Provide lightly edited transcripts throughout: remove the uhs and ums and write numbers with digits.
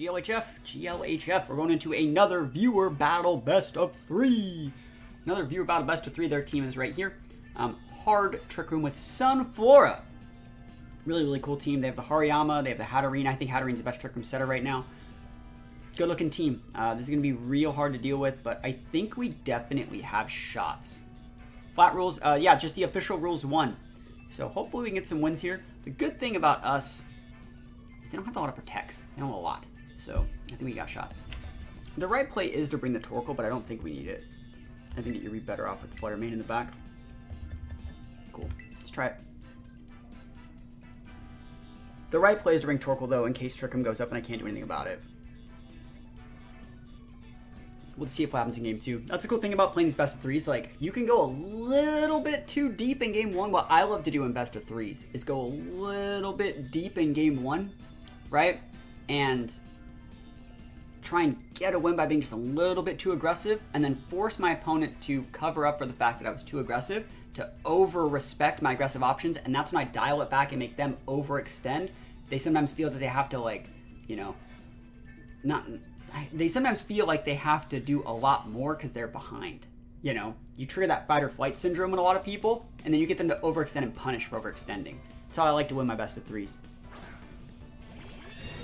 GLHF, we're going into another viewer battle best of 3. Another viewer battle best of 3. Their team is right here. Hard Trick Room with Sunflora. Really cool team. They have the Hariyama, they have the Hatterene. I think Hatterene's the best Trick Room setter right now. Good looking team. This is going to be real hard to deal with, but I think we definitely have shots. Flat rules, yeah, just the official rules 1. So hopefully we can get some wins here. The good thing about us is they don't have a lot of protects. They don't have a lot. So I think we got shots. The right play is to bring the Torkoal, but I don't think we need it. I think that you'd be better off with the Flutter Mane in the back. Cool. Let's try it. The right play is to bring Torkoal, though, in case Trick Room goes up and I can't do anything about it. We'll see if what happens in game 2. That's the cool thing about playing these best of 3s. Like, you can go a little bit too deep in game 1. What I love to do in best of 3s is go a little bit deep in game 1, right? And try and get a win by being just a little bit too aggressive, and then force my opponent to cover up for the fact that I was too aggressive, to over-respect my aggressive options, and that's when I dial it back and make them overextend. They sometimes feel that they have to, like, you know, they sometimes feel like they have to do a lot more because they're behind. You know, you trigger that fight or flight syndrome in a lot of people, and then you get them to overextend and punish for overextending. That's how I like to win my best of 3s.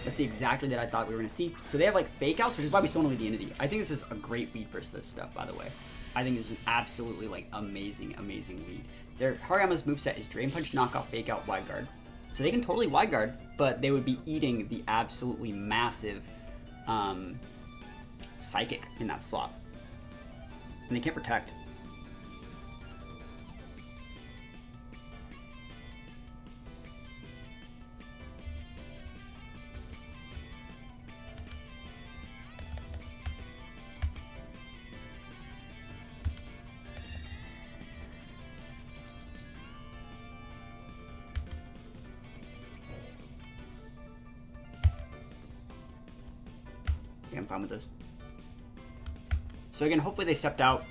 That's the exact lead that I thought we were going to see. So they have like fake outs, which is why we still don't lead the entity. I think this is a great lead versus this stuff, by the way. I think this is absolutely like amazing lead. Their Hariyama's moveset is Drain Punch, Knockoff, Fake Out, Wide Guard. So they can totally Wide Guard, but they would be eating the absolutely massive Psychic in that slot. And they can't protect. Yeah, I'm fine with this. So again, hopefully they stepped out.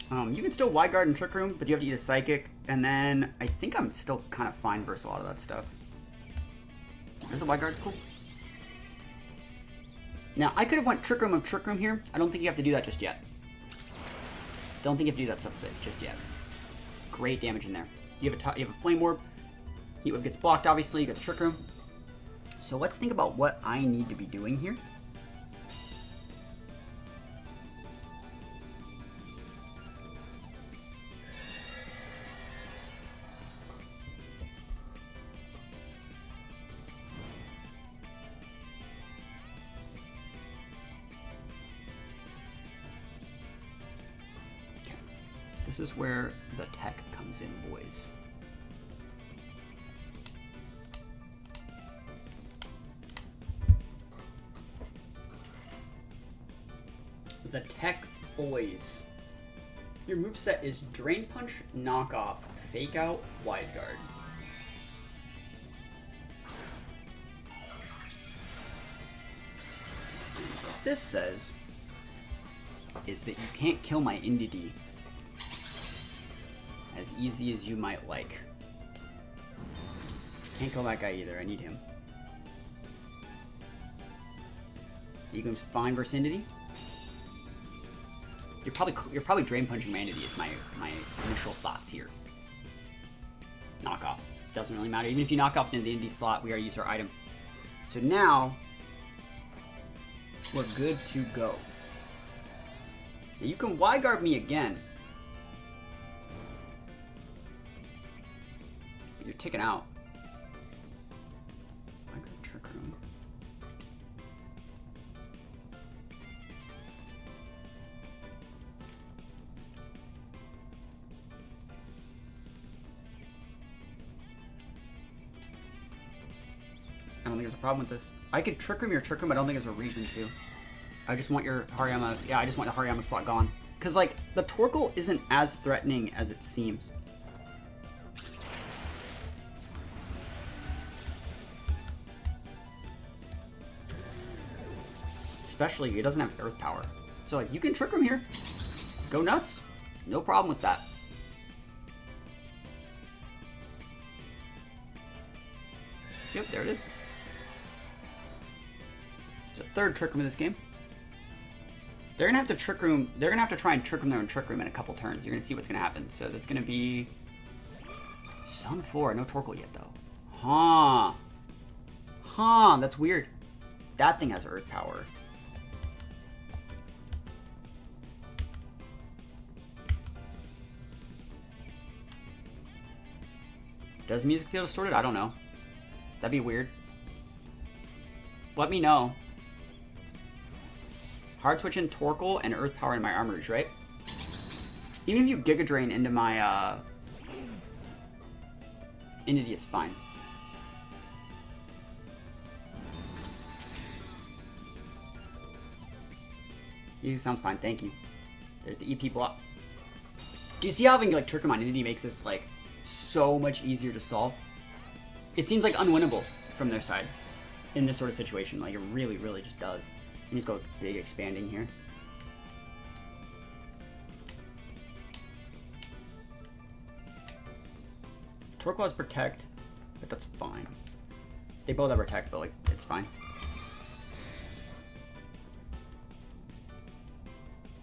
You can still Wide Guard and Trick Room, but you have to eat a Psychic. And then I think I'm still kind of fine versus a lot of that stuff. There's a Wide Guard, cool. Now, I could have went Trick Room of Trick Room here. I don't think you have to do that just yet. Don't think you have to do that stuff just yet. It's great damage in there. You have a Flame Orb. Heat Wave gets blocked, obviously. You got the Trick Room. So let's think about what I need to be doing here. This is where the tech comes in, boys. The tech, boys. Your moveset is Drain Punch, Knockoff, Fake Out, Wide Guard. What this says is that you can't kill my entity as easy as you might like. Can't kill that guy either. I need him. Eagle's fine versus entity. You're probably Drain Punching my entity is my initial thoughts here. Knockoff. Doesn't really matter. Even if you knock off into the entity slot, we already use our item. So now we're good to go. Now you can Wide Guard me again. You're ticking out. I got Trick Room. I don't think there's a problem with this. I could Trick Room your Trick Room, but I don't think there's a reason to. I just want your Hariyama. Yeah, I just want the Hariyama slot gone. Because, like, the Torkoal isn't as threatening as it seems. Especially, it doesn't have Earth Power. So, like, you can Trick Room here. Go nuts. No problem with that. Yep, there it is. It's a third Trick Room in this game. They're gonna have to Trick Room. They're gonna have to try and Trick Room their own Trick Room in a couple turns. You're gonna see what's gonna happen. So that's gonna be Sunflora. No Torkoal yet though. Huh. Huh. That's weird. That thing has Earth Power. Does music feel distorted? I don't know. That'd be weird. Let me know. Hard Twitch and Torkoal and Earth Power in my Armors, right? Even if you Giga Drain into my Entity, it's fine. Usually sounds fine, thank you. There's the EP block. Do you see how having like Trick Room on Entity makes this like so much easier to solve? It seems like unwinnable from their side in this sort of situation. Like it really, really just does. Let me just go big expanding here. Torkoal has Protect, but that's fine. They both have Protect, but like it's fine.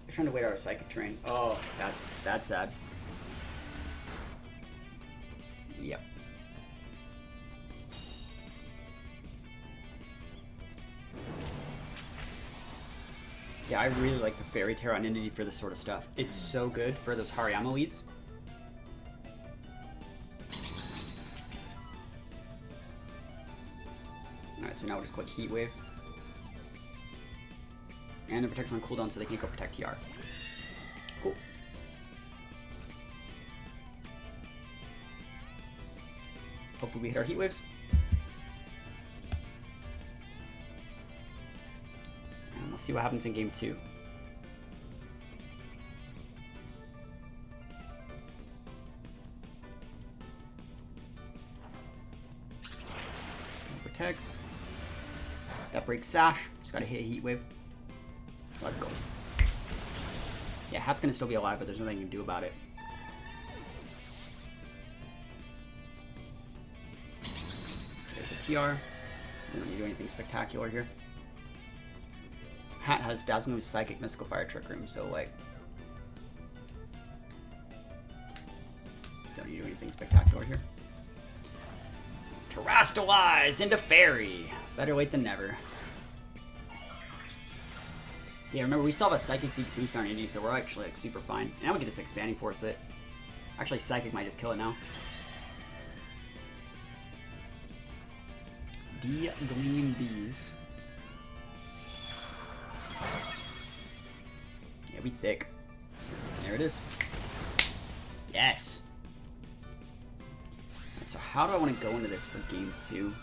They're trying to wait out a Psychic Terrain. Oh, that's sad. Yep. Yeah, I really like the Fairy Tale on Entity for this sort of stuff. It's so good for those Hariyama leads. Alright, so now we'll just click Heat Wave. And the Protect's on cooldown, so they can't go Protect TR. Cool. Hopefully we hit our Heat Waves. And we'll see what happens in game 2. Protects. That breaks Sash. Just gotta hit a Heat Wave. Let's go. Yeah, Hat's gonna still be alive, but there's nothing you can do about it. There's the TR. We don't need to do anything spectacular here. Hat has Dazzling Move, Psychic, Mystical Fire, Trick Room, so like... don't need to do anything spectacular here. Terrastalize into Fairy! Better late than never. Yeah, remember, we still have a Psychic Seeds boost on Indy, so we're actually like super fine. And now we can just Expanding Force it. Actually, Psychic might just kill it now. D-Gleam Bees. Yeah, we thick. There it is. Yes! Right, so how do I want to go into this for game 2?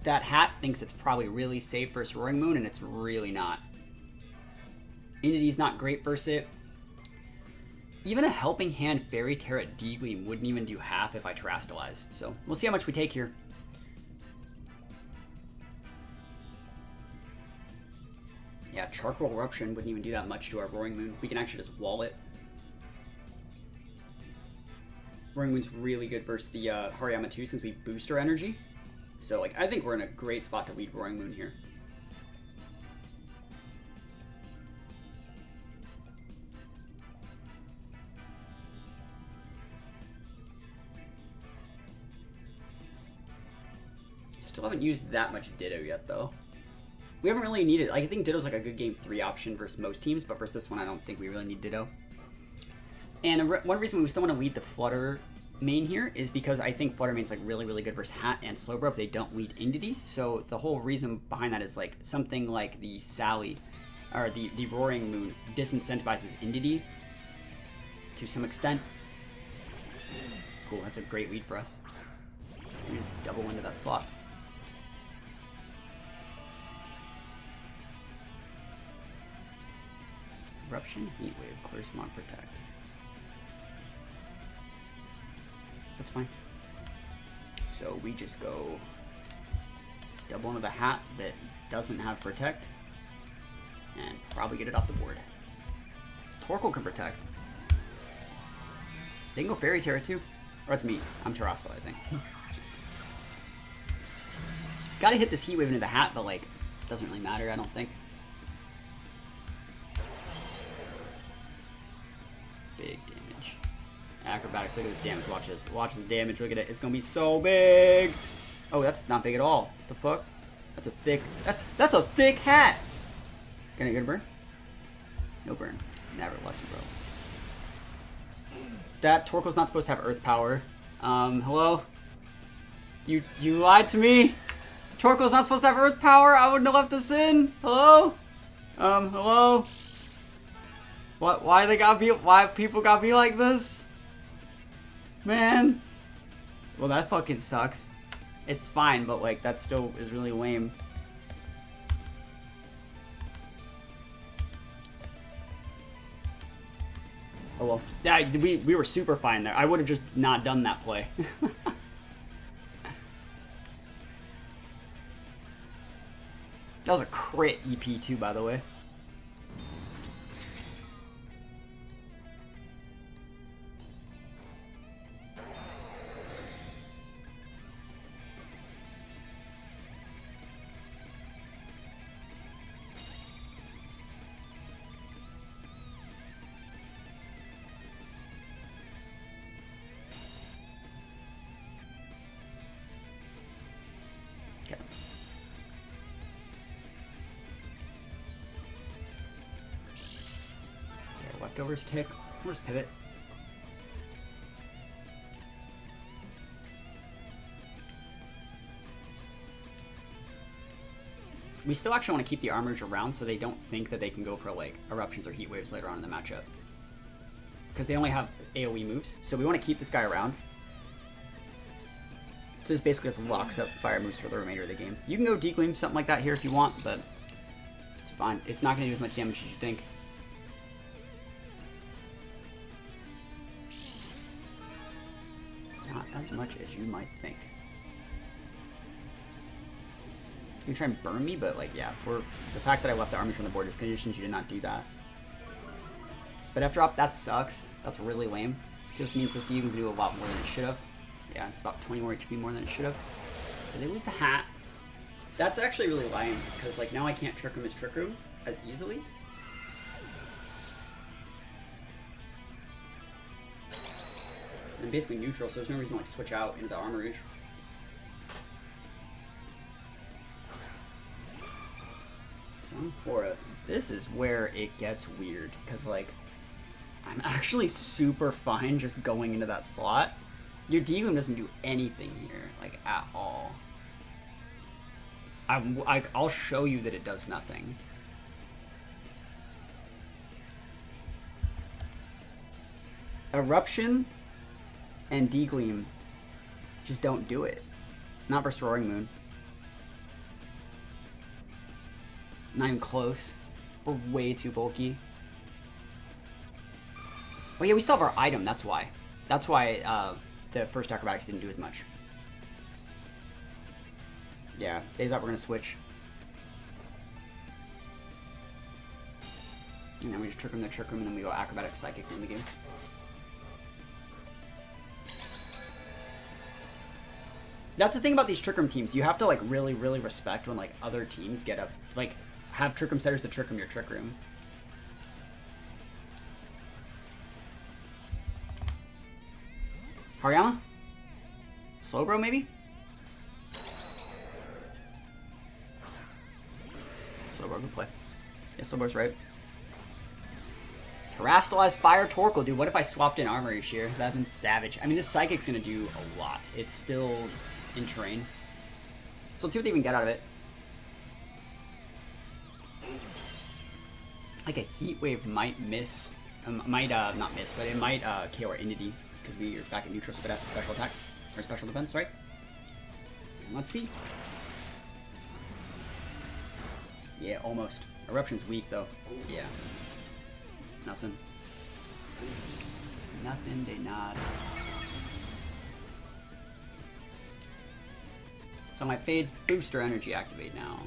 That Hat thinks it's probably really safe versus Roaring Moon, and it's really not. Entity's not great versus it. Even a Helping Hand Fairy Tale at D-Gleam wouldn't even do half if I Terrastalize. So we'll see how much we take here. Yeah, Charcoal Eruption wouldn't even do that much to our Roaring Moon. We can actually just wall it. Roaring Moon's really good versus the Hariyama 2 since we boost our energy. So, like, I think we're in a great spot to lead Roaring Moon here. Still haven't used that much Ditto yet, though. We haven't really needed... I think Ditto's like a good game 3 option versus most teams, but versus this one, I don't think we really need Ditto. And one reason we still want to lead the Flutter main here is because I think Flutter main's like really, really good versus Hat and Slowbro if they don't lead Entity. So the whole reason behind that is like something like the Sally, or the Roaring Moon disincentivizes Entity to some extent. Cool, that's a great lead for us. We double into that slot. Eruption, Heat Wave, Clear Smog, Protect. That's fine. So we just go double into the Hat that doesn't have Protect and probably get it off the board. Torkoal can protect. They can go Fairy Terror too. Or it's me. I'm terrestrializing. Gotta hit this Heat Wave into the hat, but like, doesn't really matter, I don't think. Big damage. Acrobatics, look at this damage, watch this. Watch the damage, look at it. It's gonna be so big! Oh, that's not big at all. What the fuck? That's a thick, that's a thick hat! Can I get a burn? No burn. Never lucky, bro. That Torkoal's not supposed to have Earth Power. Hello? You lied to me? Torkoal's not supposed to have Earth Power? I wouldn't have left this in. Hello? Hello? What? Why people gotta be like this? Man. Well, that fucking sucks. It's fine, but like, that still is really lame. Oh well. Yeah, we were super fine there. I would have just not done that play. That was a crit EP too, by the way. Okay. Yeah, leftovers tick. Where's pivot? We still actually want to keep the armors around so they don't think that they can go for like eruptions or heat waves later on in the matchup. Because they only have AoE moves, so we want to keep this guy around. So this basically just locks up fire moves for the remainder of the game. You can go Declaim, something like that here if you want, but it's fine. It's not going to do as much damage as you think. Not as much as you might think. You can try and burn me, but like, yeah, the fact that I left the armies on the board just conditions you to not do that. But F drop, that sucks. That's really lame. Just means this Demon's do a lot more than it should have. Yeah, it's about 20 more HP more than it should have. So they lose the hat. That's actually really lame, because like now I can't Trick Room Trick Room as easily. And basically neutral, so there's no reason to like switch out into the Armorage. Sunflora. This is where it gets weird, because like I'm actually super fine just going into that slot. Your Deaglum doesn't do anything here, like at all. I'll show you that it does nothing. Eruption and Degleam just don't do it. Not versus Roaring Moon. Not even close. We're way too bulky. Oh yeah, we still have our item, that's why. That's why the first acrobatics didn't do as much. Yeah, they thought we're gonna switch. And then we just Trick Room the Trick Room, and then we go acrobatic psychic in the game. That's the thing about these Trick Room teams. You have to like really, really respect when like other teams get up, like have Trick Room setters to Trick Room your Trick Room. Hariyama? Slowbro maybe? Slowbro, good play. Yeah, Slowbro's right. Terastallized Fire Torkoal, dude. What if I swapped in Armory Shear? That'd have been savage. I mean, this Psychic's gonna do a lot. It's still in terrain. So let's see what they even get out of it. Like a Heat Wave might miss, not miss, but it might KO our Entity because we are back at neutral special attack or special defense, right? And let's see. Yeah, almost. Eruption's weak though. Yeah. Nothing. Nothing de nada. So my Fade's booster energy activate now.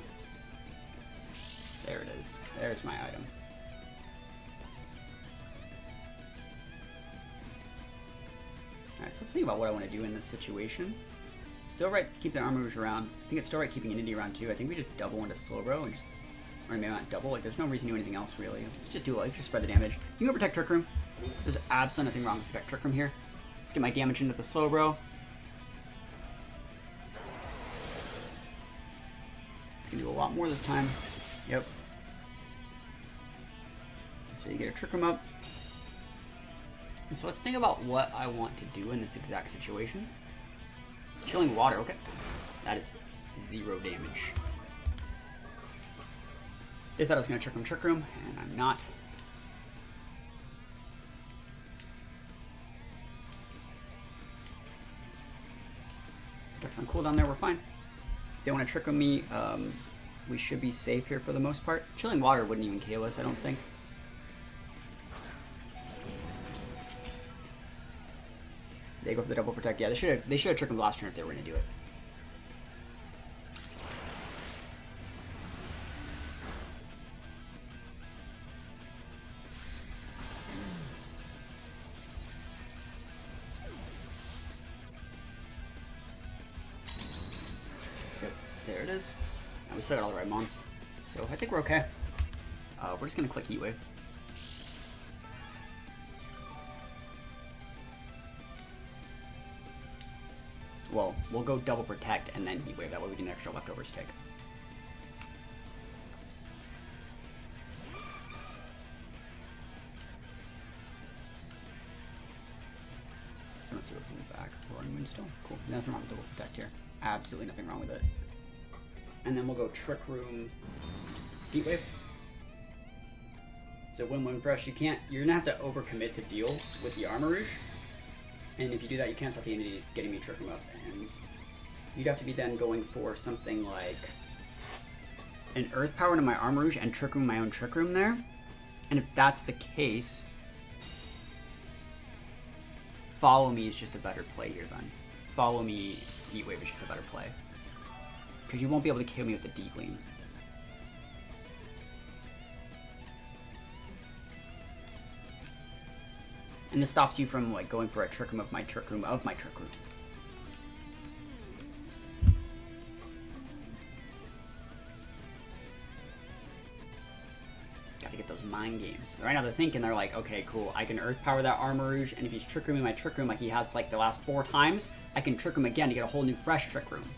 There it is. There's my item. so let's think about what I want to do in this situation. Still right to keep the Armor Rouge around. I think it's still right keeping an Indy around too. I think we just double into Slowbro and just, or maybe not double. Like there's no reason to do anything else really. Let's just do it. Let's just spread the damage. You can go protect Trick Room. There's absolutely nothing wrong with protect Trick Room here. Let's get my damage into the Slowbro. It's gonna do a lot more this time. Yep. So you get a Trick Room up. And so let's think about what I want to do in this exact situation. Chilling Water, okay. That is 0 damage. They thought I was going to Trick Room, and I'm not. Protect's on cooldown there, we're fine. If they want to Trick Room me, we should be safe here for the most part. Chilling Water wouldn't even KO us, I don't think. They go for the double protect. Yeah, they should have Trick Room last turn if they were going to do it. Yep, there it is. And we still got all the right mons, so I think we're okay. We're just going to click Heat Wave. Well, we'll go double protect and then Heat Wave. That way we can extra leftovers take. So let's see what's in the back. Roaring Moonstone. Cool. Nothing wrong with double protect here. Absolutely nothing wrong with it. And then we'll go Trick Room, Heat Wave. It's a win-win for us. You're gonna have to overcommit to deal with the Armor Rouge. And if you do that, you cancel out the entities getting me Trick Room up, and you'd have to be then going for something like an Earth Power into my Armor Rouge and Trick Room my own Trick Room there. And if that's the case, Follow Me is just a better play here then. Follow Me, Heat Wave is just a better play. Because you won't be able to kill me with the D-Gleam. And this stops you from like going for a Trick Room of my Trick Room of my Trick Room. Gotta get those mind games. Right now they're thinking, they're like, okay, cool, I can Earth Power that Armor Rouge, and if he's Trick Rooming my Trick Room like he has like the last 4 times, I can Trick Room again to get a whole new fresh Trick Room.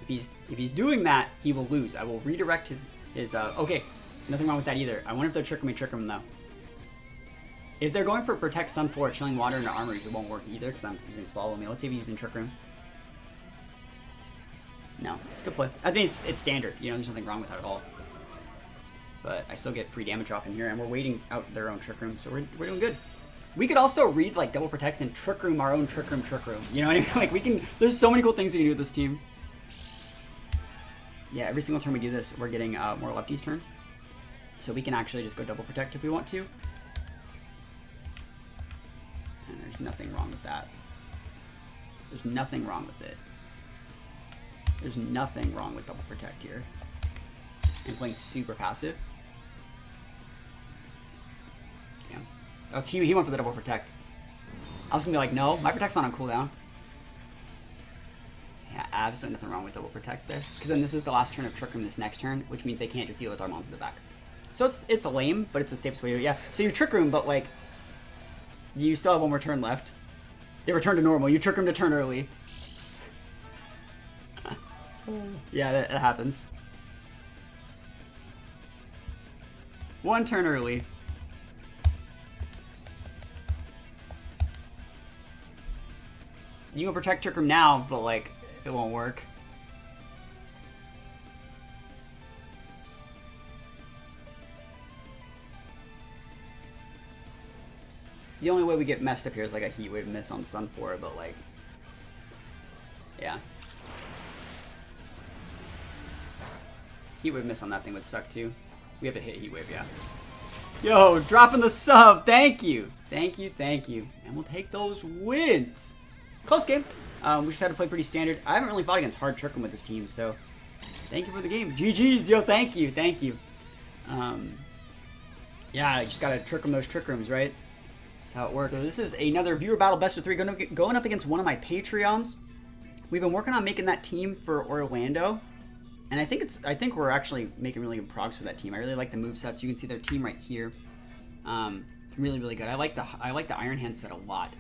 If he's doing that, he will lose. I will redirect his okay, nothing wrong with that either. I wonder if they're Trick Room though. If they're going for Protect Sunflora, Chilling Water into Armor Rouge, it won't work either because I'm using Follow Me. Let's see if he's using Trick Room. No, good play. I think it's standard. You know, there's nothing wrong with that at all. But I still get free damage off in here, and we're waiting out their own Trick Room, so we're doing good. We could also read like double protects and Trick Room our own Trick Room. You know what I mean? Like we can. There's so many cool things we can do with this team. Yeah, every single turn we do this, we're getting more lefties turns, so we can actually just go double protect if we want to. And there's nothing wrong with that. There's nothing wrong with it. There's nothing wrong with double protect here. And playing super passive. Damn. Oh, he went for the double protect. I was gonna be like, no, my protect's not on cooldown. Yeah, absolutely nothing wrong with double protect there. Because then this is the last turn of Trick Room this next turn, which means they can't just deal with our mons in the back. So it's a lame, but it's the safest way to do it. Yeah, so you Trick Room, but like, you still have one more turn left. They return to normal. You Trick Room to turn early. Yeah, that happens. One turn early. You can protect Trick Room now, but like, it won't work. The only way we get messed up here is like a Heat Wave miss on Sunflora, but like, yeah. Heat Wave miss on that thing would suck too. We have to hit Heat Wave, yeah. Yo, dropping the sub, thank you. Thank you, thank you. And we'll take those wins. Close game. We just had to play pretty standard. I haven't really fought against hard Trick Room with this team, so thank you for the game. GG's, yo, thank you, thank you. Yeah, I just gotta Trick Room those Trick Rooms, right? That's how it works. So this is another viewer battle best of 3 going up against one of my Patreons. We've been working on making that team for Orlando. And I think we're actually making really good progress for that team. I really like the movesets. You can see their team right here. Really, really good. I like the Iron Hand set a lot.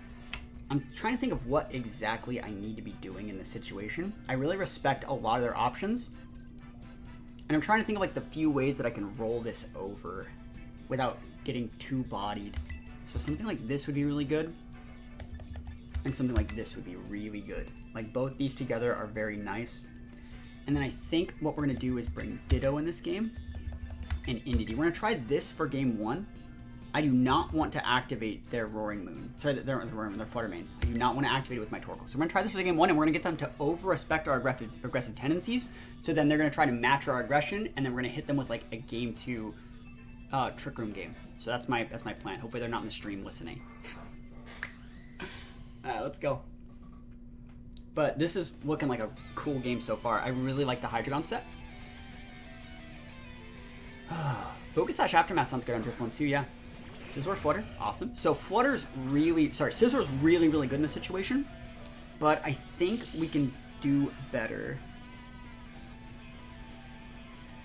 I'm trying to think of what exactly I need to be doing in this situation. I really respect a lot of their options. And I'm trying to think of like the few ways that I can roll this over without getting too bodied. So something like this would be really good. And something like this would be really good. Like both these together are very nice. And then I think what we're going to do is bring Ditto in this game and Indity. We're going to try this for game 1. I do not want to activate their Roaring Moon. Sorry, their Flutter Mane. I do not want to activate it with my Torkoal. So we're going to try this for game 1, and we're going to get them to over-respect our aggressive tendencies. So then they're going to try to match our aggression, and then we're going to hit them with like a game 2 Trick Room game. So that's my plan. Hopefully they're not in the stream listening. Alright, let's go. But this is looking like a cool game so far. I really like the Hydreigon set. Focus Sash Aftermath sounds good on Drift 1 too, yeah. Scizor, Flutter, awesome. So Scizor's really good in this situation, but I think we can do better.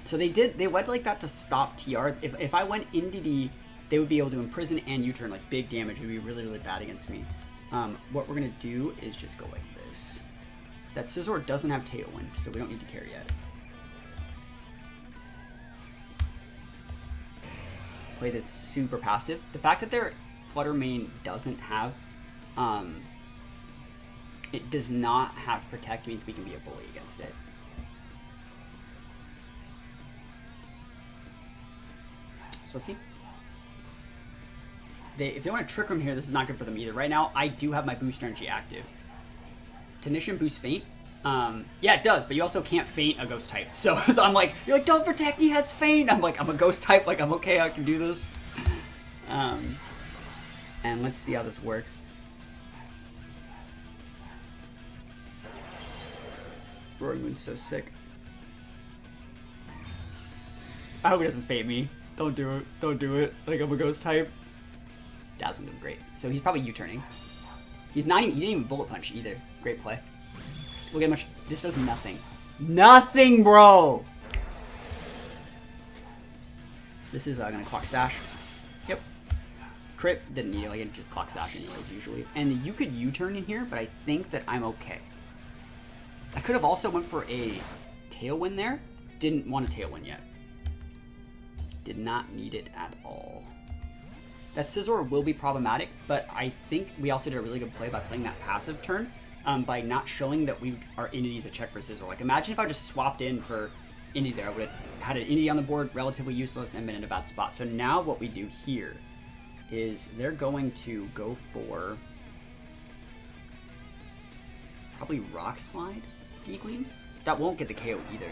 So they went like that to stop TR. If I went into D, they would be able to imprison and U-turn, like big damage. It would be really, really bad against me. What we're gonna do is just go like this. That Scizor doesn't have Tailwind, so we don't need to carry yet. Play this super passive. The fact that their Flutter Mane doesn't have, it does not have Protect means we can be a bully against it. So let's see. If they want to Trick Room here, this is not good for them either. Right now, I do have my Boost Energy active. Technician boosts Feint. Yeah, it does, but you also can't Feint a Ghost type. So I'm like, you're like, don't protect, he has Feint. I'm like, I'm a Ghost type, like, I'm okay, I can do this. And let's see how this works. Roaring Moon's so sick. I hope he doesn't Feint me. Don't do it. Don't do it. Like, I'm a Ghost type. Dazzling is great. So he's probably U-turning. He didn't even Bullet Punch either. Great play. Look at how much, this does nothing. Nothing, bro! This is gonna Clock Sash. Yep. Crit, didn't need it, like it just Clock Sash anyways, usually. And you could U-turn in here, but I think that I'm okay. I could have also went for a Tailwind there. Didn't want a Tailwind yet. Did not need it at all. That Scizor will be problematic, but I think we also did a really good play by playing that passive turn, by not showing that our Entity's a check for Scizor. Like, imagine if I just swapped in for Entity there. I would have had an Entity on the board, relatively useless, and been in a bad spot. So now what we do here is they're going to go for probably Rock Slide, D-Gleam. That won't get the KO either.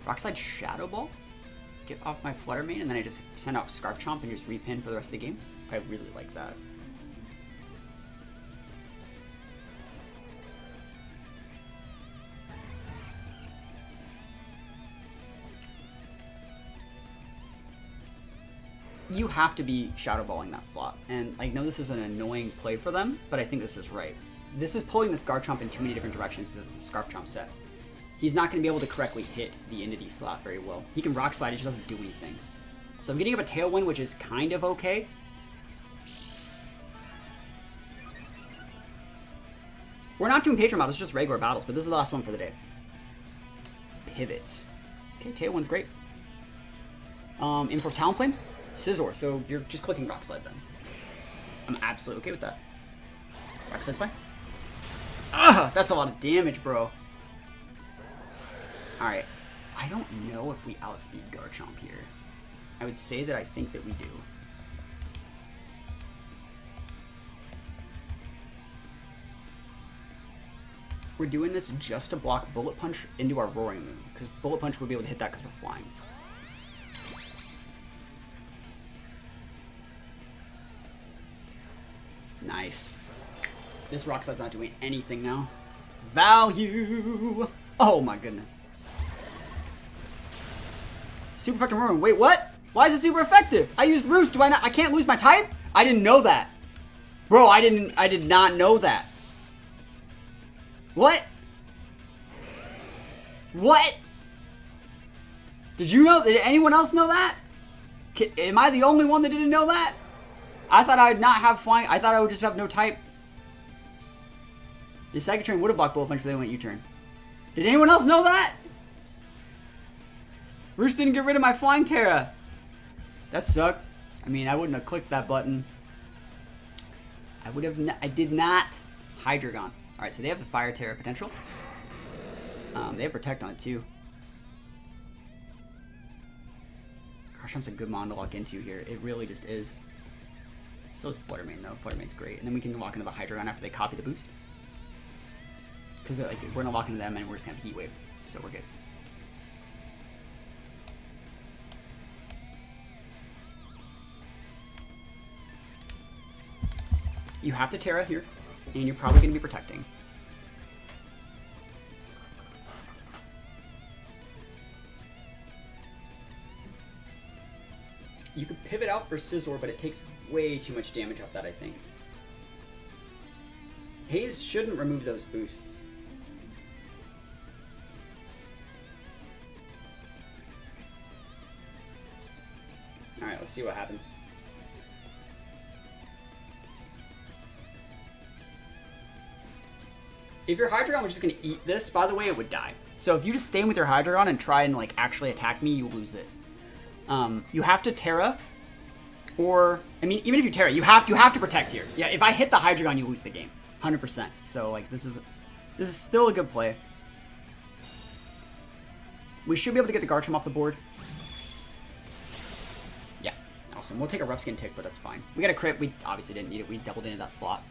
Rock Slide Shadow Ball, get off my Flutter Mane, and then I just send out Scarf Chomp and just repin for the rest of the game. I really like that. You have to be Shadow Balling that slot, and I know this is an annoying play for them, but I think this is right. This is pulling the Scarf Chomp in too many different directions. This is a Scarf Chomp set. He's not going to be able to correctly hit the Entity slot very well. He can Rock Slide, he just doesn't do anything. So I'm getting up a Tailwind, which is kind of okay. We're not doing Patreon battles, it's just regular battles, but this is the last one for the day. Pivot. Okay, Tailwind's great. In for Talonflame, Scizor, so you're just clicking Rock Slide then. I'm absolutely okay with that. Rock Slide's fine. Ah, that's a lot of damage, bro. Alright, I don't know if we outspeed Garchomp here. I would say that I think that we do. We're doing this just to block Bullet Punch into our Roaring Moon, because Bullet Punch would be able to hit that because we're flying. Nice. This Rock Slide's not doing anything now. Value! Oh my goodness. Super effective Roaring. Wait, what? Why is it super effective? I used Roost. Do I not? I can't lose my type? I didn't know that. Bro, I did not know that. What? What? Did you know? Did anyone else know that? Am I the only one that didn't know that? I thought I would not have flying. I thought I would just have no type. The Psychic Train would have blocked Bullet Punch, but they went U-turn. Did anyone else know that? Roost didn't get rid of my Flying Terra. That sucked. I mean, I wouldn't have clicked that button. I did not. Hydreigon. Alright, so they have the Fire Terra potential. They have Protect on it too. Carshamp's a good mon to lock into here. It really just is. So is Flutter Mane though. Flutter Mane's great. And then we can lock into the Hydreigon after they copy the boost. Because like, we're gonna lock into them and we're just gonna have Heat Wave. So we're good. You have to Terra here, and you're probably going to be protecting. You could pivot out for Scizor, but it takes way too much damage off that, I think. Haze shouldn't remove those boosts. Alright, let's see what happens. If your Hydreigon was just going to eat this, by the way, it would die. So if you just stay with your Hydreigon and try and like actually attack me, you lose it. You have to Terra, or I mean, even if you Terra, you have to protect here. Yeah, if I hit the Hydreigon, you lose the game, 100%. So like this is still a good play. We should be able to get the Garchomp off the board. Yeah, awesome. We'll take a Rough Skin Tick, but that's fine. We got a crit. We obviously didn't need it. We doubled into that slot.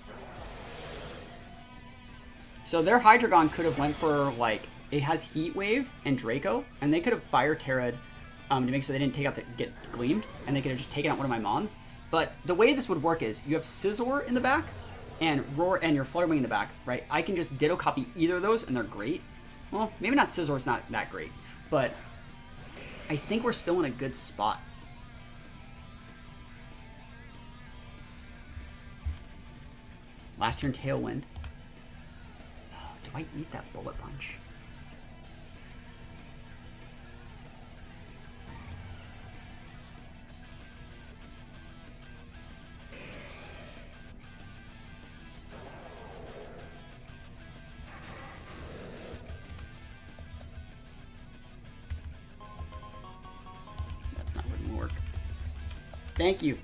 So their Hydreigon could have went for, like, it has Heat Wave and Draco, and they could have Fire Terra'd to make sure they didn't take out to get Gleamed, and they could have just taken out one of my Mons. But the way this would work is, you have Scizor in the back, and Roar and your Flutter Wing in the back, right? I can just Ditto copy either of those, and they're great. Well, maybe not Scizor's not that great, but I think we're still in a good spot. Last turn Tailwind. Do I eat that Bullet Punch? That's not going to work. Thank you.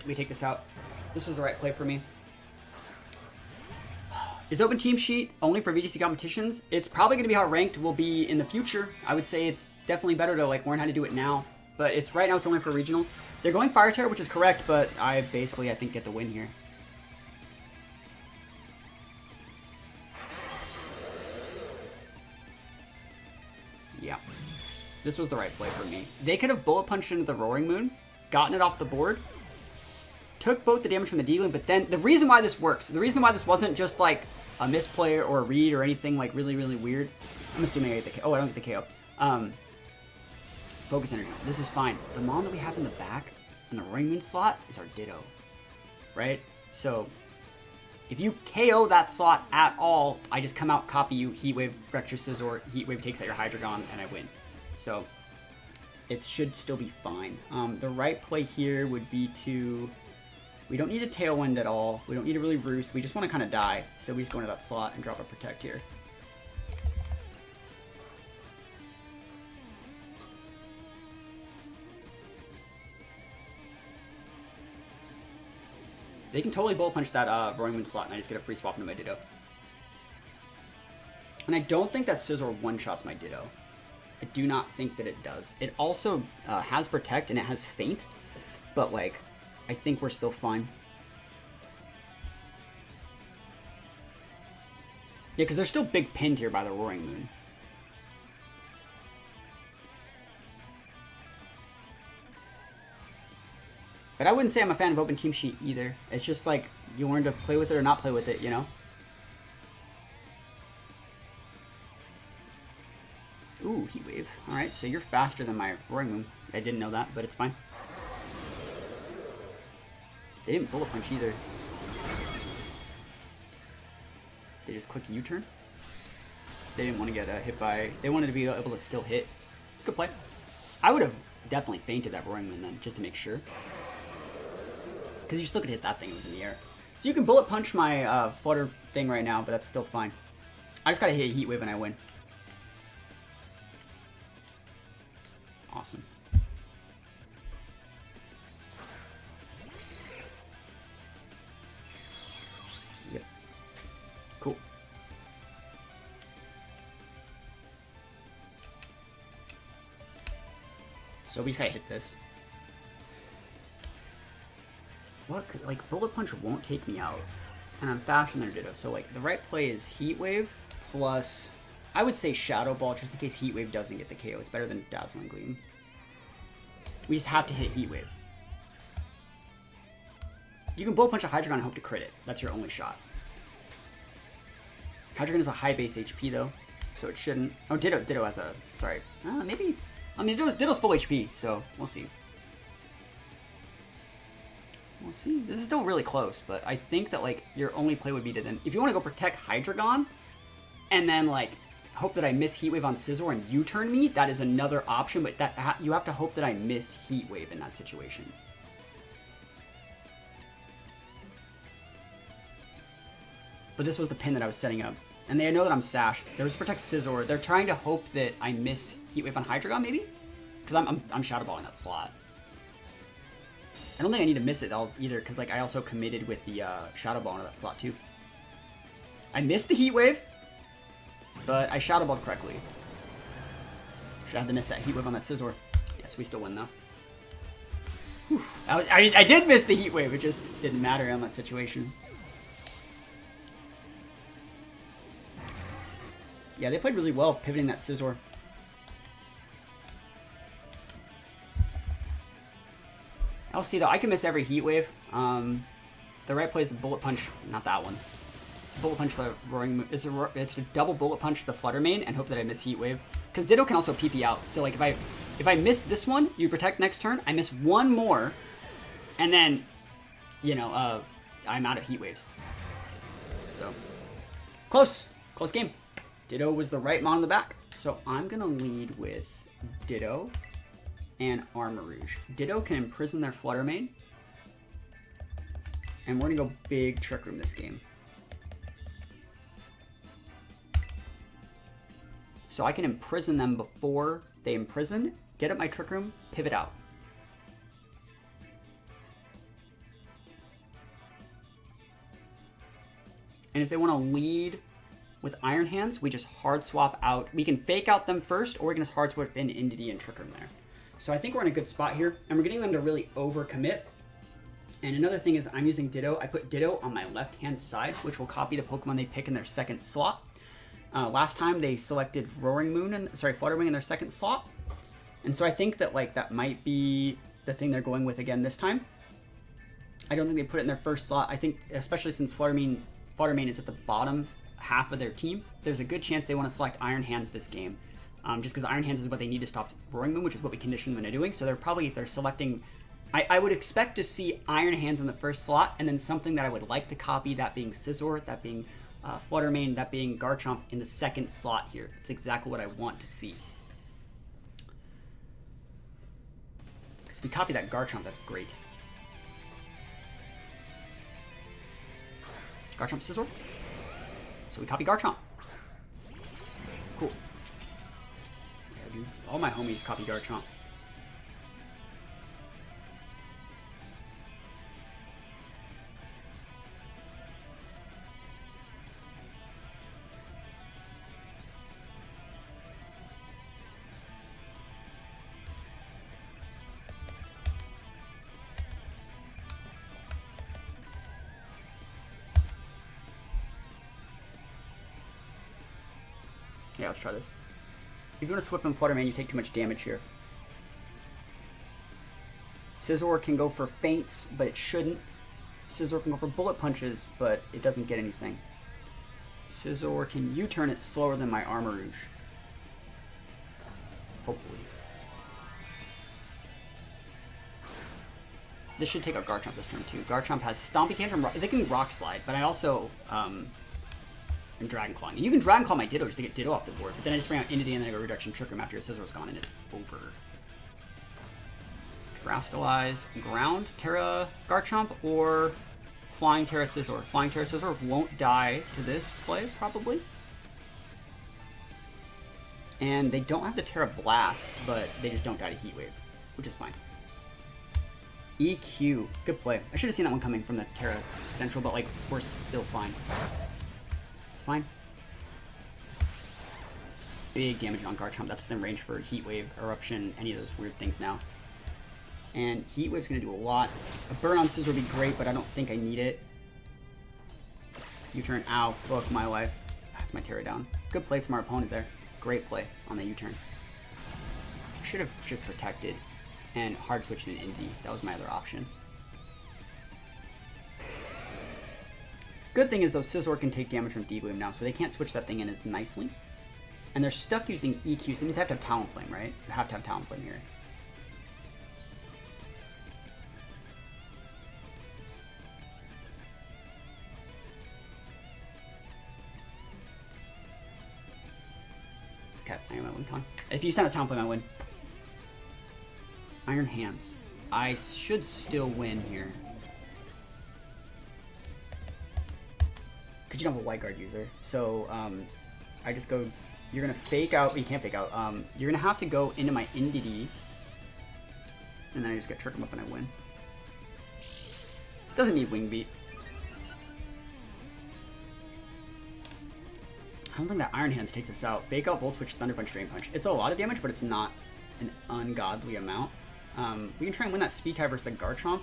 We take this out. This was the right play for me. Is Open Team Sheet only for VGC competitions? It's probably going to be how ranked will be in the future. I would say it's definitely better to like learn how to do it now. But it's right now it's only for regionals. They're going Fire Terror, which is correct, but I basically, I think, get the win here. Yeah. This was the right play for me. They could have Bullet Punched into the Roaring Moon, gotten it off the board, took both the damage from the D-Wing, but then the reason why this works, the reason why this wasn't just like a misplay or a read or anything like really, really weird. I'm assuming I get the KO. Oh, I don't get the KO. Focus Energy. This is fine. The Mon that we have in the back in the Roaring Moon slot is our Ditto, right? So if you KO that slot at all, I just come out, copy you, Heat Wave, Fracture Scizor, Heat Wave takes out your Hydreigon, and I win. So it should still be fine. The right play here would be to... We don't need a Tailwind at all. We don't need to really Roost. We just want to kind of die. So we just go into that slot and drop a Protect here. They can totally Bullet Punch that Roaring Moon slot, and I just get a free swap into my Ditto. And I don't think that Scizor one-shots my Ditto. I do not think that it does. It also has Protect, and it has Feint. But, like, I think we're still fine. Yeah, because they're still big pinned here by the Roaring Moon. But I wouldn't say I'm a fan of Open Team Sheet either. It's just like, you learn to play with it or not play with it, you know? Ooh, Heat Wave. Alright, so you're faster than my Roaring Moon. I didn't know that, but it's fine. They didn't Bullet Punch either. They just click U-turn. They didn't want to get hit by... They wanted to be able to still hit. It's a good play. I would have definitely feinted that Roaring Moon then, just to make sure. Because you still could hit that thing that was in the air. So you can Bullet Punch my Flutter thing right now, but that's still fine. I just gotta hit a Heat Wave and I win. Awesome. Yep. Cool. So we just gotta hit this. What could, like, Bullet Punch won't take me out. And I'm faster than Ditto. So, like, the right play is Heat Wave plus, I would say Shadow Ball, just in case Heat Wave doesn't get the KO. It's better than Dazzling Gleam. We just have to hit Heat Wave. You can Bullet Punch a Hydreigon and hope to crit it. That's your only shot. Hydreigon is a high base HP, though, so it shouldn't. Oh, Ditto has a, sorry. Maybe, I mean, Ditto's full HP, so we'll see. We'll see. This is still really close, but I think that, like, your only play would be to then, if you want to go protect Hydreigon, and then, like, hope that I miss Heat Wave on Scizor and U-turn me, that is another option, but that you have to hope that I miss Heat Wave in that situation. But this was the pin that I was setting up. And they know that I'm sashed. There was Protect Scizor. They're trying to hope that I miss Heat Wave on Hydreigon, maybe? Because I'm Shadow Balling that slot. I don't think I need to miss it either, because, like, I also committed with the Shadow Ball into that slot, too. I missed the Heat Wave, but I Shadow Balled correctly. Should have to miss that Heat Wave on that Scizor. Yes, we still win, though. Whew. I did miss the Heat Wave, it just didn't matter in that situation. Yeah, they played really well pivoting that Scizor. I'll see, though. I can miss every Heat Wave. The right play is the Bullet Punch. Not that one. It's a Bullet Punch the Roaring... It's a double Bullet Punch the Flutter Mane and hope that I miss Heat Wave. Because Ditto can also PP out. So, like, if I missed this one, you protect next turn. I miss one more. And then, you know, I'm out of Heat Waves. So, close. Close game. Ditto was the right mon on the back. So I'm going to lead with Ditto and Armarouge. Ditto can imprison their Flutter Mane. And we're going to go big Trick Room this game. So I can imprison them before they imprison, get up my Trick Room, pivot out. And if they want to lead with Iron Hands, we just hard swap out. We can fake out them first, or we can just hard swap in Indeedee and Trick Room there. So I think we're in a good spot here, and we're getting them to really overcommit. And another thing is I'm using Ditto. I put Ditto on my left-hand side, which will copy the Pokemon they pick in their second slot. Last time they selected Roaring Moon and Flutter Wing in their second slot. And so I think that, like, that might be the thing they're going with again this time. I don't think they put it in their first slot. I think, especially since Flutter Mane is at the bottom half of their team, there's a good chance they want to select Iron Hands this game. Just because Iron Hands is what they need to stop Roaring Moon, which is what we conditioned them into doing. So they're probably, if they're selecting... I would expect to see Iron Hands in the first slot, and then something that I would like to copy, that being Scizor, that being Flutter Mane, that being Garchomp in the second slot here. It's exactly what I want to see. Because if we copy that Garchomp, that's great. Garchomp Scizor. So we copy Garchomp. Cool. Yeah, dude. All my homies copy Garchomp. Yeah, let's try this. If you want to Swift and Flutter Mane, you take too much damage here. Scizor can go for feints, but it shouldn't. Scizor can go for bullet punches, but it doesn't get anything. Scizor can U-turn it slower than my Armarouge. Hopefully. This should take out Garchomp this turn too. Garchomp has Stompy Tantrum. They can Rock Slide, but I also am Dragon Clawing. And you can Dragon Claw my Ditto just to get Ditto off the board, but then I just bring out Entity and then I go Reduction Trick Room after your Scizor's gone and it's over. Terastallize, Ground Terra Garchomp, or Flying Terra Scizor. Flying Terra Scizor won't die to this play, probably. And they don't have the Terra Blast, but they just don't die to Heat Wave, which is fine. EQ, good play. I should have seen that one coming from the Terra potential, but like, we're still fine. It's fine. Big damage on Garchomp. That's within range for Heat Wave, Eruption, any of those weird things now. And Heat Wave's going to do a lot. A burn on Scizor would be great, but I don't think I need it. U-turn, ow, fuck my life. That's my Terra down. Good play from our opponent there. Great play on the U-turn. Should have just protected and hard switched an Indy. That was my other option. Good thing is though, Scizor can take damage from D-Gloom now, so they can't switch that thing in as nicely. And they're stuck using EQ, so it means they have to have Talonflame, right? You have to have Talonflame here. Okay, I got my win con. If you send a Talonflame, I win. Iron Hands. I should still win here. Because you don't have a White Guard user. So, I just go... You're going to fake out... Well, you can't fake out. You're going to have to go into my Indity. And then I just get Trick 'em Up and I win. Doesn't need Wing Beat. I don't think that Iron Hands takes us out. Fake out, Volt Switch, Thunder Punch, Drain Punch. It's a lot of damage, but it's not an ungodly amount. We can try and win that Speed tie versus the Garchomp.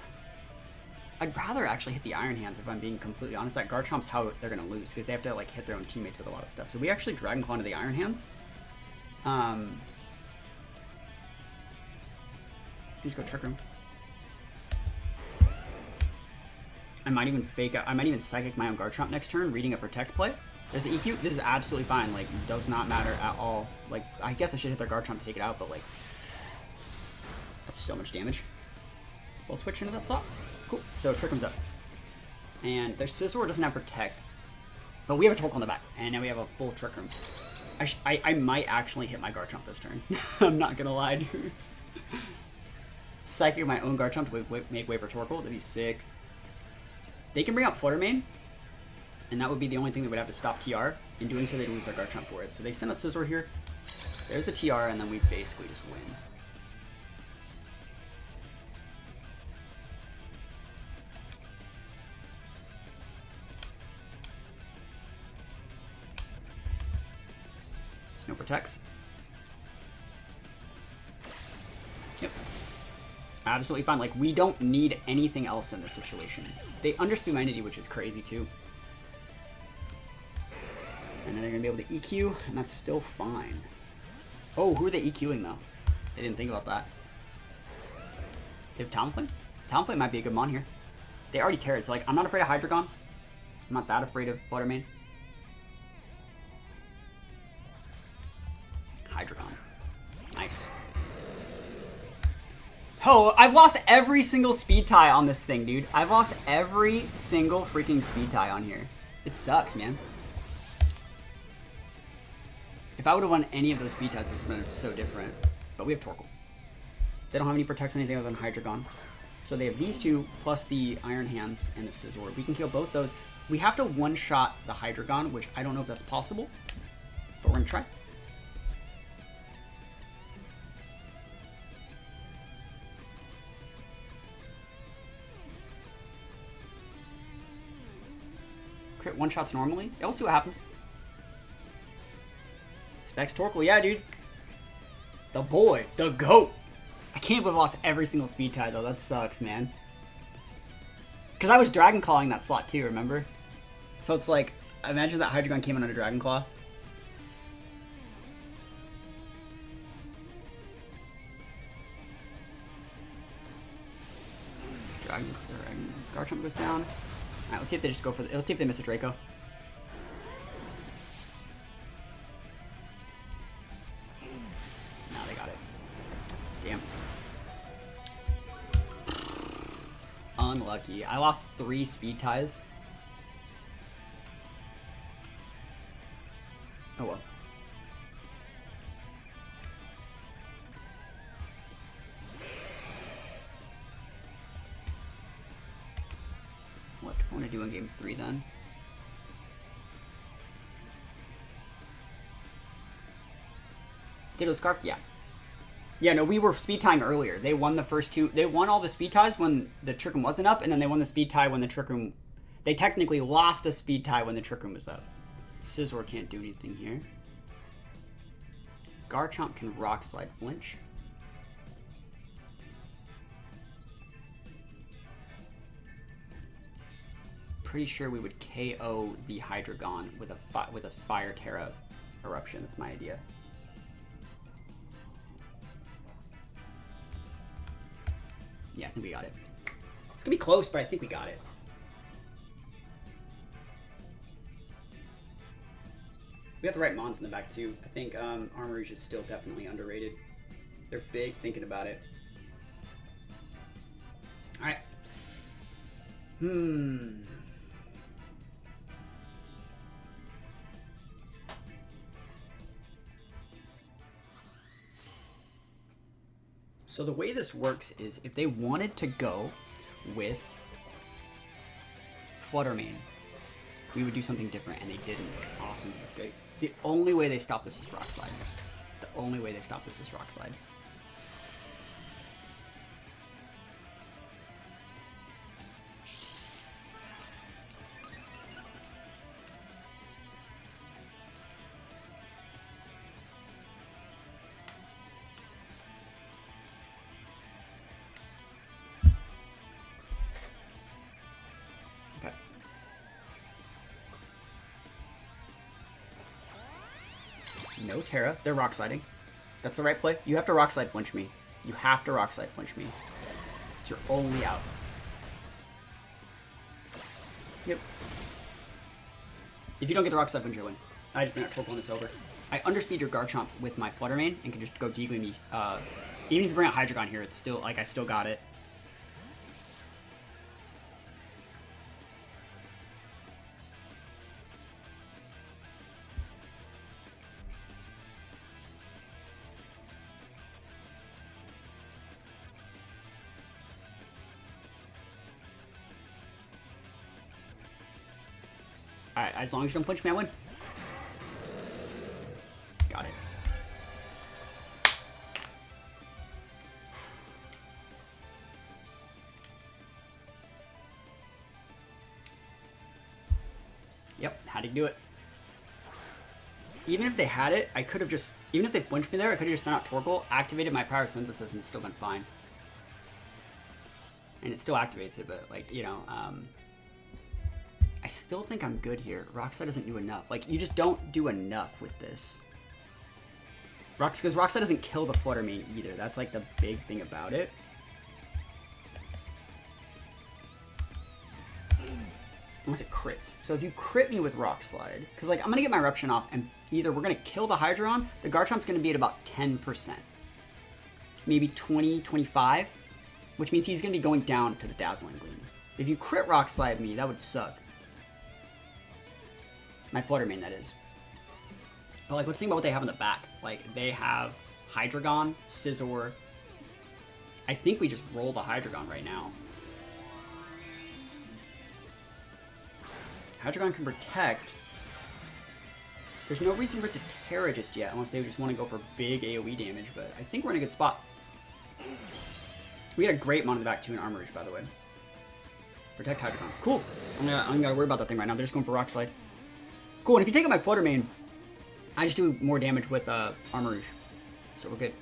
I'd rather actually hit the Iron Hands if I'm being completely honest. That Garchomp's how they're going to lose because they have to like hit their own teammates with a lot of stuff. So we actually Dragon Claw into the Iron Hands. Just go Trick Room. I might even fake out. I might even Psychic my own Garchomp next turn, reading a Protect play. There's the EQ. This is absolutely fine. Like, does not matter at all. Like, I guess I should hit their Garchomp to take it out, but like, that's so much damage. We'll switch into that slot. Cool. So Trick comes up. And their Scizor doesn't have Protect. But we have a Torkoal in the back. And now we have a full Trick Room. I might actually hit my Garchomp this turn. I'm not going to lie, dudes. Psychic my own Garchomp to make way for Torkoal. That'd be sick. They can bring out Flutter Mane. And that would be the only thing that would have to stop TR. In doing so, they'd lose their Garchomp for it. So they send out Scizor here. There's the TR, and then we basically just win. Snow Protects. Yep. Absolutely fine. Like, we don't need anything else in this situation. They underspeed my Entity, which is crazy, too. And then they're going to be able to EQ, and that's still fine. Oh, who are they EQing, though? They didn't think about that. They have Talonflame? Talonflame might be a good mon here. They already Terra'd, so like, I'm not afraid of Hydreigon. I'm not that afraid of Flutter Mane. Hydreigon. Nice. Oh, I've lost every single speed tie on this thing, dude. I've lost every single freaking speed tie on here. It sucks, man. If I would have won any of those speed ties, this would have been so different. But we have Torkoal. They don't have any protects anything other than Hydreigon. So they have these two, plus the Iron Hands and the Scizor. We can kill both those. We have to one-shot the Hydreigon, which I don't know if that's possible. But we're going to try. Crit one-shots normally. Yeah, we'll see what happens. Specs Torkoal, yeah, dude. The boy, the GOAT. I can't believe I lost every single speed tie, though. That sucks, man. Because I was Dragon Clawing that slot, too, remember? So it's like, imagine that Hydreigon came in under Dragon Claw. Garchomp goes down. Alright, let's see if they just go for the... Let's see if they miss a Draco. No, they got it. Damn. Unlucky. I lost 3 speed ties. Oh well. What do I want to do in game 3 then? Ditto Scarf? Yeah. Yeah, no, we were speed tying earlier. They won the first 2. They won all the speed ties when the Trick Room wasn't up, and then they won the speed tie when the Trick Room... They technically lost a speed tie when the Trick Room was up. Scizor can't do anything here. Garchomp can Rock Slide flinch. Pretty sure we would KO the Hydreigon with a Fire Terra Eruption. That's my idea. Yeah, I think we got it. It's gonna be close, but I think we got it. We got the right Mons in the back too. I think Armourouge is still definitely underrated. They're big thinking about it. Alright. So the way this works is if they wanted to go with Flutter Mane, we would do something different, and they didn't. Awesome, that's great. The only way they stop this is Rock Slide. The only way they stop this is Rock Slide. No Terra. They're Rock Sliding. That's the right play. You have to Rock Slide flinch me. You have to Rock Slide flinch me. It's your only out. Yep. If you don't get the Rock Slide flinch, you win. I just bring out Torkoal and it's over. I underspeed your Garchomp with my Flutter Mane and can just go Deagle me. Even if you bring out Hydreigon here, it's still, like, I still got it. Alright, as long as you don't punch me, I win. Got it. Yep, how do you do it? Even if they had it, I could have just... Even if they flinched me there, I could have just sent out Torkoal, activated my Pyro-Synthesis, and it's still been fine. And it still activates it, but, like, you know, I still think I'm good here. Rock Slide doesn't do enough. Like, you just don't do enough with this. Because Rock Slide doesn't kill the Flutter Mane either. That's, like, the big thing about it. Unless it crits. So if you crit me with Rock Slide, because, like, I'm going to get my Eruption off, and either we're going to kill the Hydreigon, the Garchomp's going to be at about 10%. Maybe 20, 25, which means he's going to be going down to the Dazzling Gleam. If you crit Rock Slide me, that would suck. My Flutter Mane, that is. But, like, let's think about what they have in the back. Like, they have Hydreigon, Scizor. I think we just roll the Hydreigon right now. Hydreigon can protect. There's no reason for it to Terra just yet, unless they just want to go for big AoE damage, but I think we're in a good spot. We got a great Mon in the back, too, in Armourouge, by the way. Protect Hydreigon. Cool. I'm gonna gotta worry about that thing right now. They're just going for Rock Slide. Cool, and if you take out my Flutter Mane, I just do more damage with Armourouge. So we're good.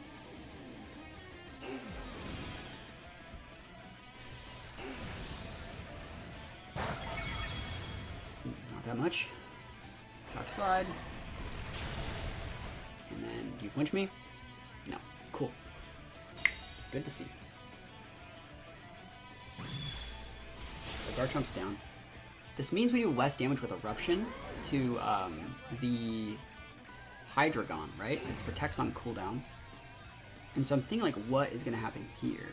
Not that much. Rock Slide. And then, do you flinch me? No. Cool. Good to see. So Garchomp's down. This means we do less damage with Eruption to the Hydreigon, right? It protects on cooldown. And so I'm thinking, like, what is going to happen here?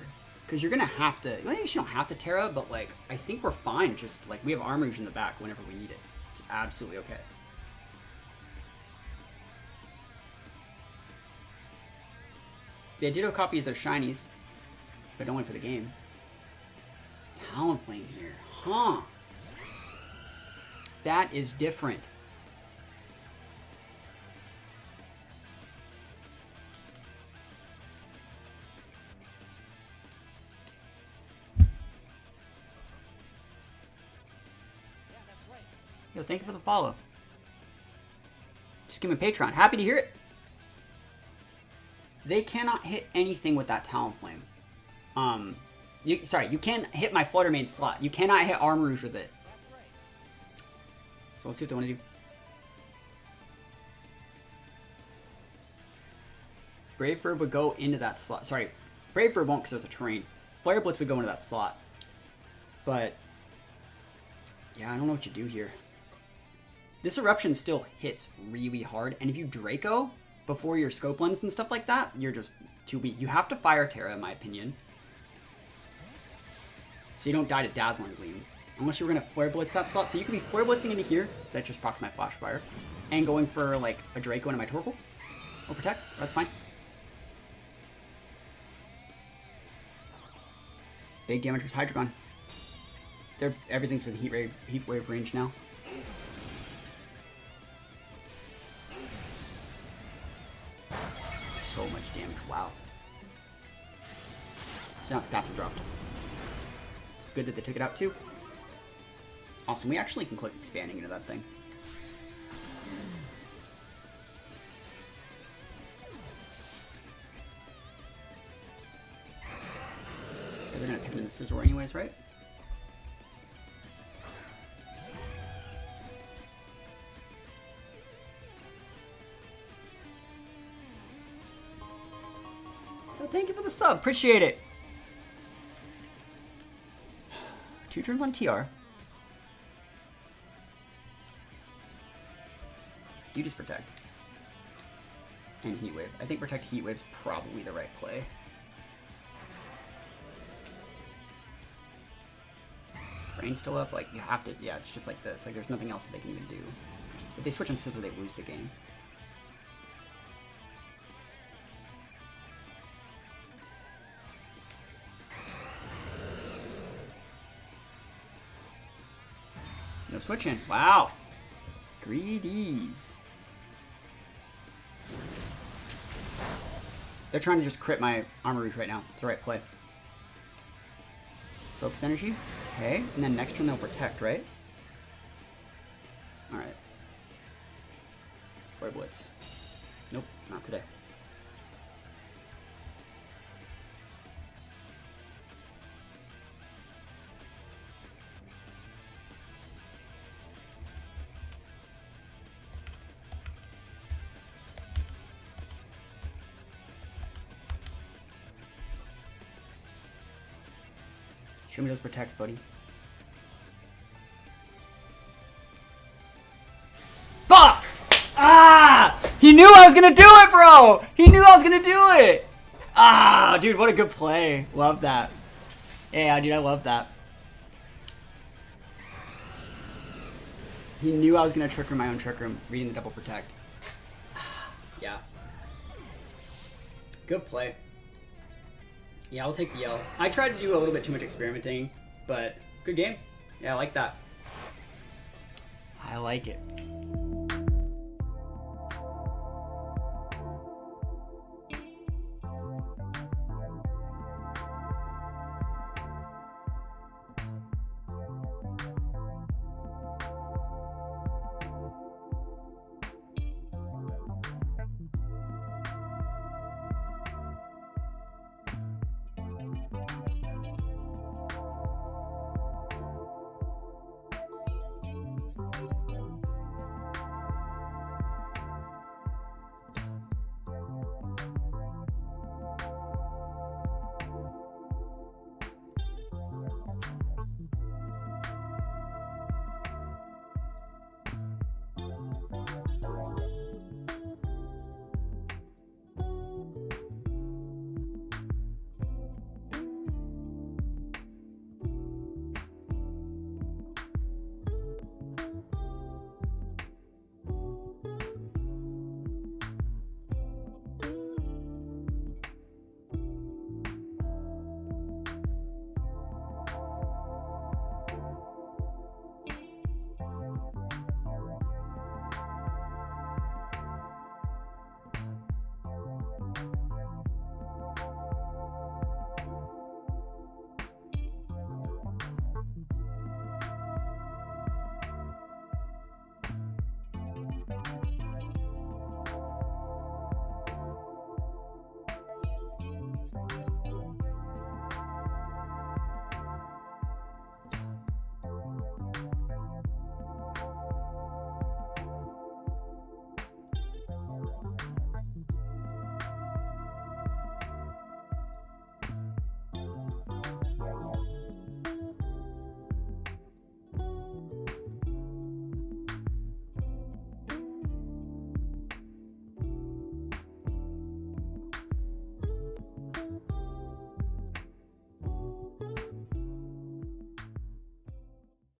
Because you're going to have to... Well, I guess you don't have to Terra, but, like, I think we're fine. Just, like, we have Armouge in the back whenever we need it. It's absolutely okay. They Ditto copies their shinies, but only for the game. Talonflame here. Huh. That is different. Yo, thank you for the follow. Just give me a Patreon. Happy to hear it. They cannot hit anything with that Talonflame. Sorry, you can hit my Flutter Mane slot. You cannot hit Armouge with it. So let's see what they want to do. Brave Bird would go into that slot. Sorry, Brave Bird won't because there's a terrain. Flare Blitz would go into that slot. But, yeah, I don't know what you do here. This Eruption still hits really hard. And if you Draco before your Scope Lens and stuff like that, you're just too weak. You have to Fire Terra, in my opinion. So you don't die to Dazzling Gleam. Unless you were going to Flare Blitz that slot. So you could be Flare Blitzing into here. That just procs my Flash Fire. And going for, like, a Draco into my Torkoal. Or Protect. That's fine. Big damage with Hydreigon. Everything's within Heat Wave range now. So much damage. Wow. So now stats are dropped. It's good that they took it out too. Awesome. We actually can click expanding into that thing. They're gonna pick in the Scizor anyways, right? Oh, thank you for the sub. Appreciate it. 2 turns on TR. You just Protect. And Heat Wave. I think Protect Heat Wave's probably the right play. Rain's still up, like, you have to, yeah, it's just like this. Like, there's nothing else that they can even do. If they switch on Scizor, they lose the game. No switching. Wow. Greedies. They're trying to just crit my Armouge right now. It's the right play. Focus Energy. Okay, and then next turn they'll Protect, right? Alright. Flare Blitz. Nope, not today. Show me those Protects, buddy. Fuck! Ah! He knew I was gonna do it, bro! He knew I was gonna do it! Ah, dude, what a good play. Love that. Yeah, dude, I love that. He knew I was gonna Trick Room my own Trick Room, reading the double Protect. Yeah. Good play. Yeah, I'll take the L. I tried to do a little bit too much experimenting, but good game. Yeah, I like that. I like it.